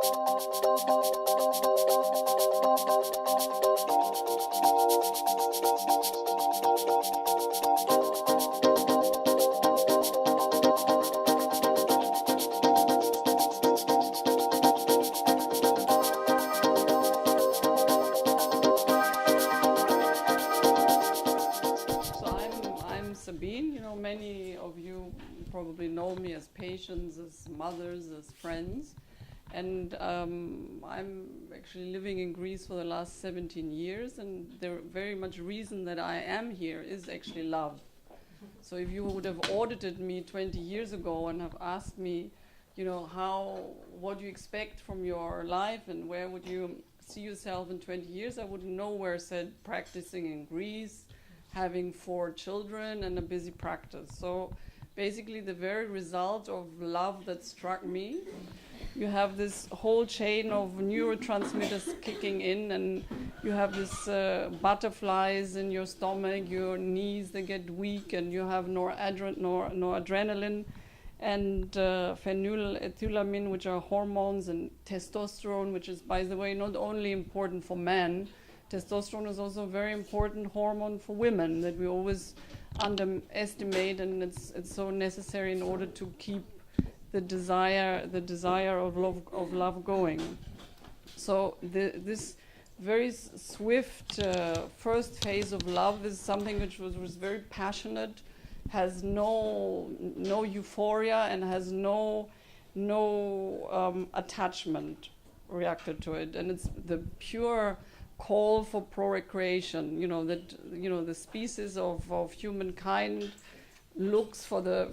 I'm Sabine. Many of you probably know me as patients, as mothers, as friends. And I'm actually living in Greece for the last 17 years, and the very much reason that I am here is actually love. So if you would have audited me 20 years ago and have asked me, what do you expect from your life and where would you see yourself in 20 years, I would nowhere said practicing in Greece, having 4 children and a busy practice. So basically the very result of love that struck me, you have this whole chain of neurotransmitters kicking in, and you have this butterflies in your stomach, your knees, they get weak, and you have noradrenaline and phenylethylamine, which are hormones, and testosterone, which is, by the way, not only important for men. Testosterone is also a very important hormone for women that we always underestimate, and it's so necessary in order to keep the desire of love going. So this very swift first phase of love is something which was very passionate, has no euphoria, and has no attachment reacted to it, and it's the pure call for procreation. The species of humankind looks for the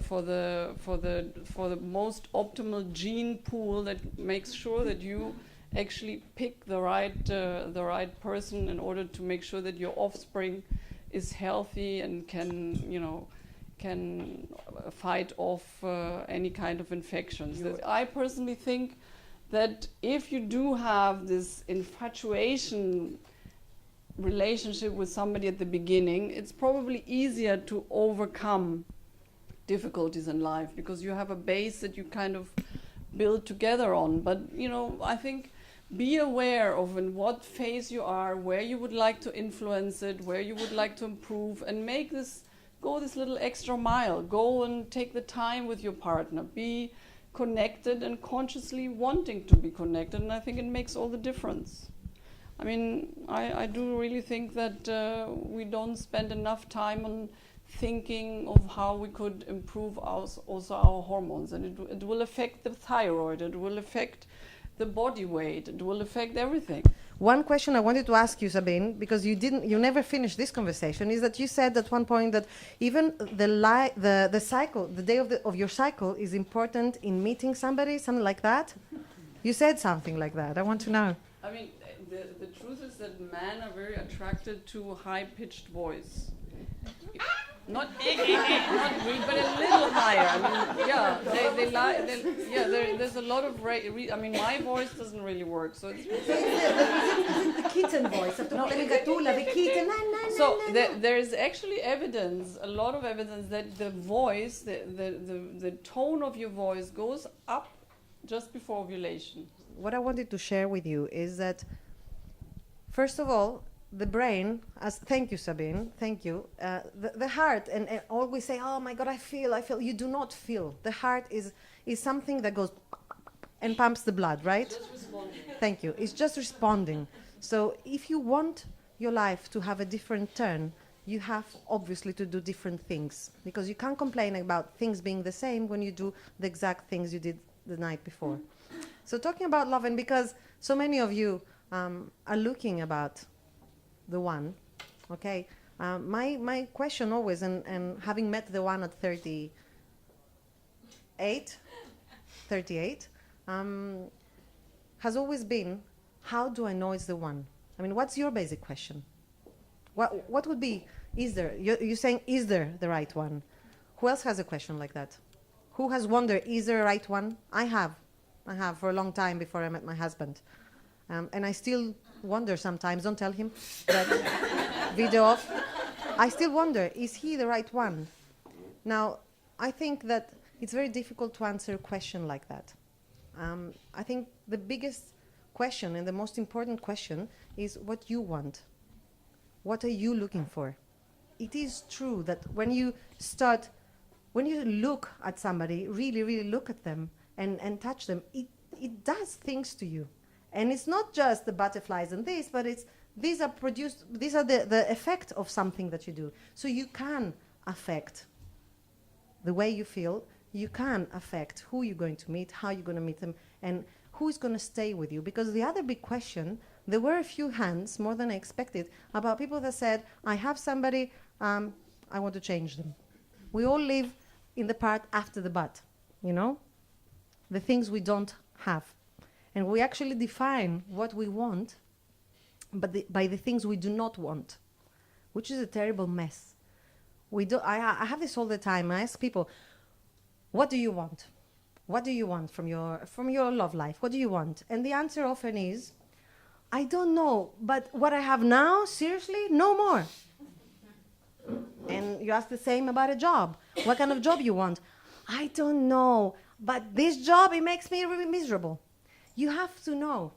most optimal gene pool that makes sure that you actually pick the right person in order to make sure that your offspring is healthy and can fight off any kind of infections. I personally think that if you do have this infatuation relationship with somebody at the beginning, it's probably easier to overcome difficulties in life because you have a base that you kind of build together on. But I think be aware of in what phase you are, where you would like to influence it, where you would like to improve, and go this little extra mile. Go and take the time with your partner. Be connected and consciously wanting to be connected, and I think it makes all the difference. I mean, I do really think that we don't spend enough time on thinking of how we could improve also our hormones, and it will affect the thyroid, it will affect the body weight, it will affect everything. One question I wanted to ask you, Sabine, because you never finished this conversation, is that you said at one point that even the cycle, the day of your cycle is important in meeting somebody, something like that. You said something like that. I want to know. I mean, the truth is that men are very attracted to high-pitched voice. Not weak, but a little higher. I mean, yeah, there's a lot of I mean, my voice doesn't really work, so it's the kitten voice. The kitten. So there is actually evidence, a lot of evidence, that the voice, the tone of your voice goes up just before ovulation. What I wanted to share with you is that, first of all, the brain, thank you, Sabine, thank you. The heart, and always say, oh my God, I feel. You do not feel. The heart is something that goes and pumps the blood, right? Just responding. Thank you. It's just responding. So if you want your life to have a different turn, you have obviously to do different things, because you can't complain about things being the same when you do the exact things you did the night before. So talking about love, and because so many of you are looking about the one, okay? My question always, and having met the one at 38, has always been, how do I know it's the one? I mean, what's your basic question? What would be, is there, you're saying, is there the right one? Who else has a question like that? Who has wondered, is there a right one? I have for a long time before I met my husband. And I still wonder sometimes, don't tell him that video off. I still wonder, is he the right one? Now, I think that it's very difficult to answer a question like that. I think the biggest question and the most important question is what you want. What are you looking for? It is true that when you look at somebody, really, really look at them and touch them, it does things to you. And it's not just the butterflies and this, but these are the effect of something that you do. So you can affect the way you feel, you can affect who you're going to meet, how you're going to meet them, and who is going to stay with you. Because the other big question, there were a few hands, more than I expected, about people that said, I have somebody, I want to change them. We all live in the part after the but, you know? The things we don't have. And we actually define what we want by the things we do not want, which is a terrible mess. I have this all the time. I ask people, what do you want? What do you want from your love life? What do you want? And the answer often is, I don't know, but what I have now, seriously, no more. And you ask the same about a job. What kind of job you want? I don't know, but this job, it makes me really miserable. You have to know.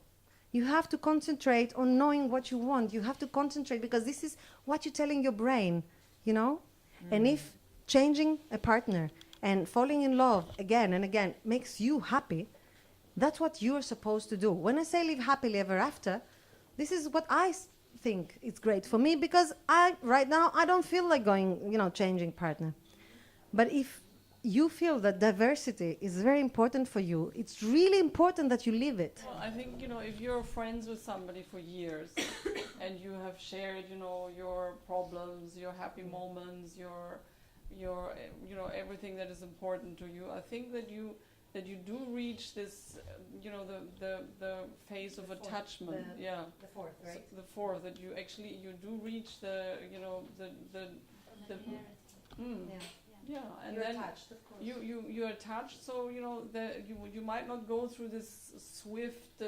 You have to concentrate on knowing what you want. You have to concentrate because this is what you're telling your brain, you know? And if changing a partner and falling in love again and again makes you happy, that's what you're supposed to do. When I say live happily ever after, this is what I think is great for me because right now I don't feel like going, changing partner. But if you feel that diversity is very important for you, it's really important that you live it. Well, I think, if you're friends with somebody for years and you have shared, your problems, your happy moments, your everything that is important to you, I think that you do reach this, the phase of attachment. The fourth, right? So the fourth, that you do reach the. Yeah, and You're then attached, of course. you're attached, so you might not go through this swift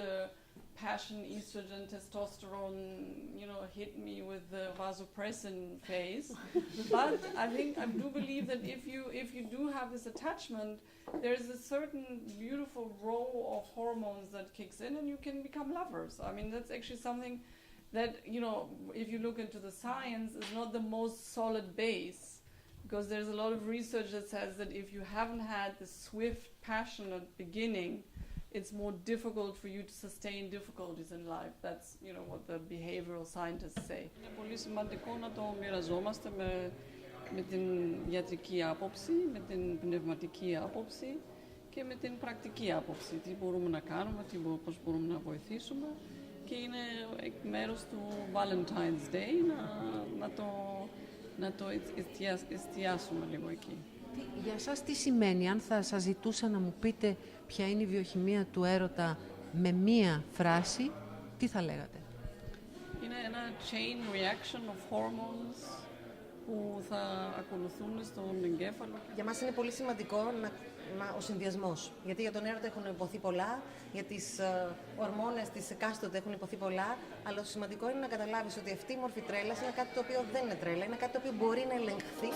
passion, estrogen, testosterone, hit me with the vasopressin phase. But I do believe that if you do have this attachment, there's a certain beautiful row of hormones that kicks in, and you can become lovers. I mean, that's actually something that if you look into the science, is not the most solid base. Because there's a lot of research that says that if you haven't had the swift, passionate beginning, it's more difficult for you to sustain difficulties in life. That's what the behavioral scientists say. Είναι πολύ σημαντικό να το μοιραζόμαστε με την ιατρική άποψη, με την πνευματική άποψη και με την πρακτική άποψη. Τι μπορούμε να κάνουμε, πώς μπορούμε να βοηθήσουμε. Και είναι εκ μέρους του Valentine's Day να το εστιάσουμε λίγο εκεί. Για σας τι σημαίνει, αν θα σας ζητούσα να μου πείτε ποια είναι η βιοχημία του έρωτα με μία φράση, τι θα λέγατε? Είναι ένα chain reaction of hormones που θα ακολουθούν στον εγκέφαλο. Για μας είναι πολύ σημαντικό ο συνδυασμός. Γιατί για τον έρωτα έχουν υποθεί πολλά, για τις ορμόνες της εκάστοτε έχουν υποθεί πολλά, αλλά το σημαντικό είναι να καταλάβεις ότι αυτή η μορφή τρέλας είναι κάτι το οποίο δεν είναι τρέλα, είναι κάτι το οποίο μπορεί να ελεγχθεί.